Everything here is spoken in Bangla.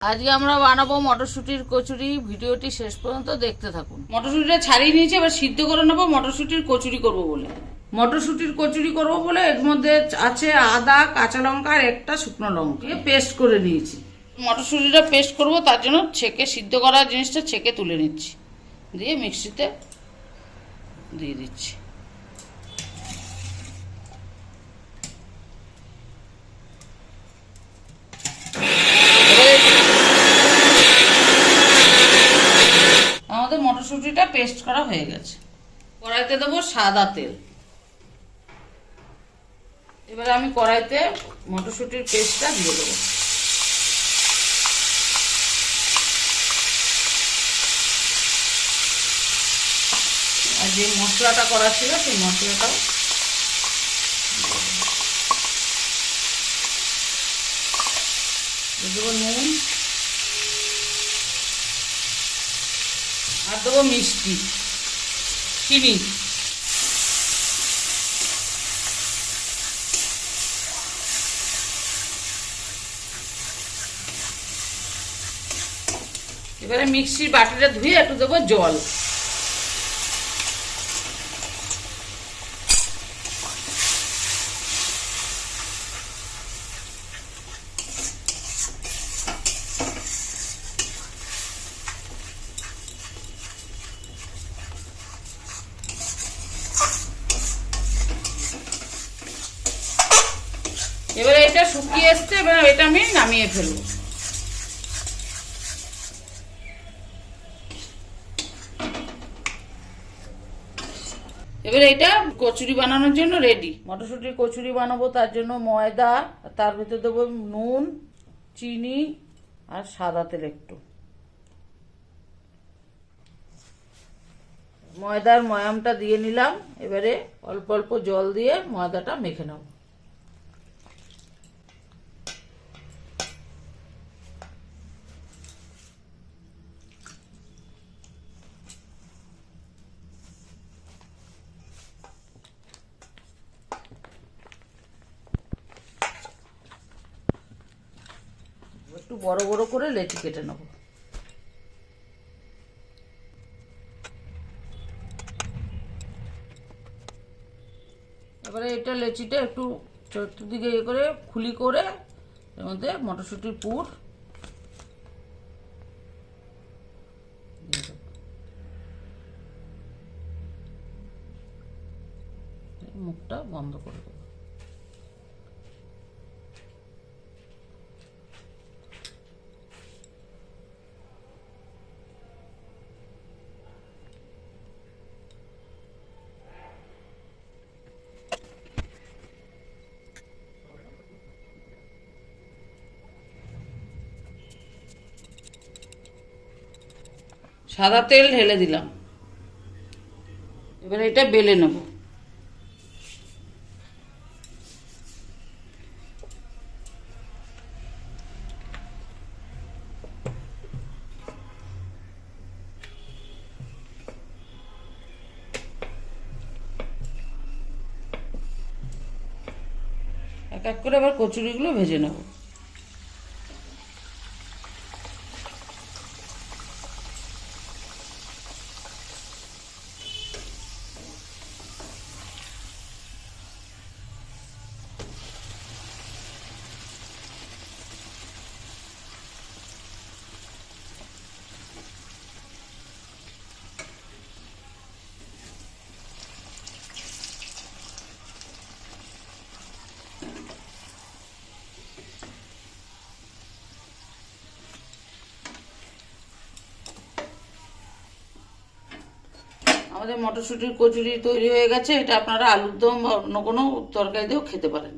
আজকে আমরা বানাবো মটরশুঁটির কচুরি। ভিডিওটি শেষ পর্যন্ত দেখতে থাকুন। মটরশুঁটিটা ছাড়িয়ে নিয়েছি, এবার সিদ্ধ করে নেবো মটরশুঁটির কচুরি করব বলে। মটরশুঁটির কচুরি করব বলে এর মধ্যে আছে আদা, কাঁচা লঙ্কা আর একটা শুকনো লঙ্কা পেস্ট করে নিয়েছি। মটরশুঁটিটা পেস্ট করব, তার জন্য ছেঁকে সিদ্ধ করা জিনিসটা ছেঁকে তুলে নিচ্ছি, দিয়ে মিক্সিতে দিয়ে দিচ্ছি। আমাদের মটরশুঁটিটা পেস্ট করা হয়ে গেছে। কড়াইতে দেবো সাদা তেল। এবারে আমি কড়াইতে মটরশুঁটির পেস্টটা দিয়ে দেবো। আর যে মশলাটা করা ছিল সেই মশলাটাও দিয়ে দেবো। নুন আর দেবো মিষ্টি, চিনি। এবারে মিক্সির বাটিটা ধুয়ে একটু দেবো জল। এবারে এটা শুকিয়ে এসছে, এবার এটা আমি নামিয়ে ফেলবো। এবারে এটা কচুরি বানানোর জন্য রেডি। মটরশুঁটির কচুরি বানাবো, তার জন্য ময়দা, তার ভিতরে দেবো নুন, চিনি আর সাদা তেল একটু। ময়দার ময়ামটা দিয়ে নিলাম। এবারে অল্প অল্প জল দিয়ে ময়দাটা মেখে নেব। একটু বড় বড় করে লেচি কেটে নেব। এবারে এটা লেচিটা একটু চতুর্দিকে ইয়ে করে খুলি করে এর মধ্যে মটরশুঁটির পুর দিয়ে দেব। মুখটা বন্ধ করে দেবো। সাদা তেল ঢেলে দিলাম। এবার এটা বেলে নেব। এক এক করে আবার কচুরিগুলো ভেজে নেব। আমাদের মটরশুঁটির কচুরি তৈরি হয়ে গেছে। এটা আপনারা আলুর দম বা অন্য কোনো তরকারি দিয়েও খেতে পারেন।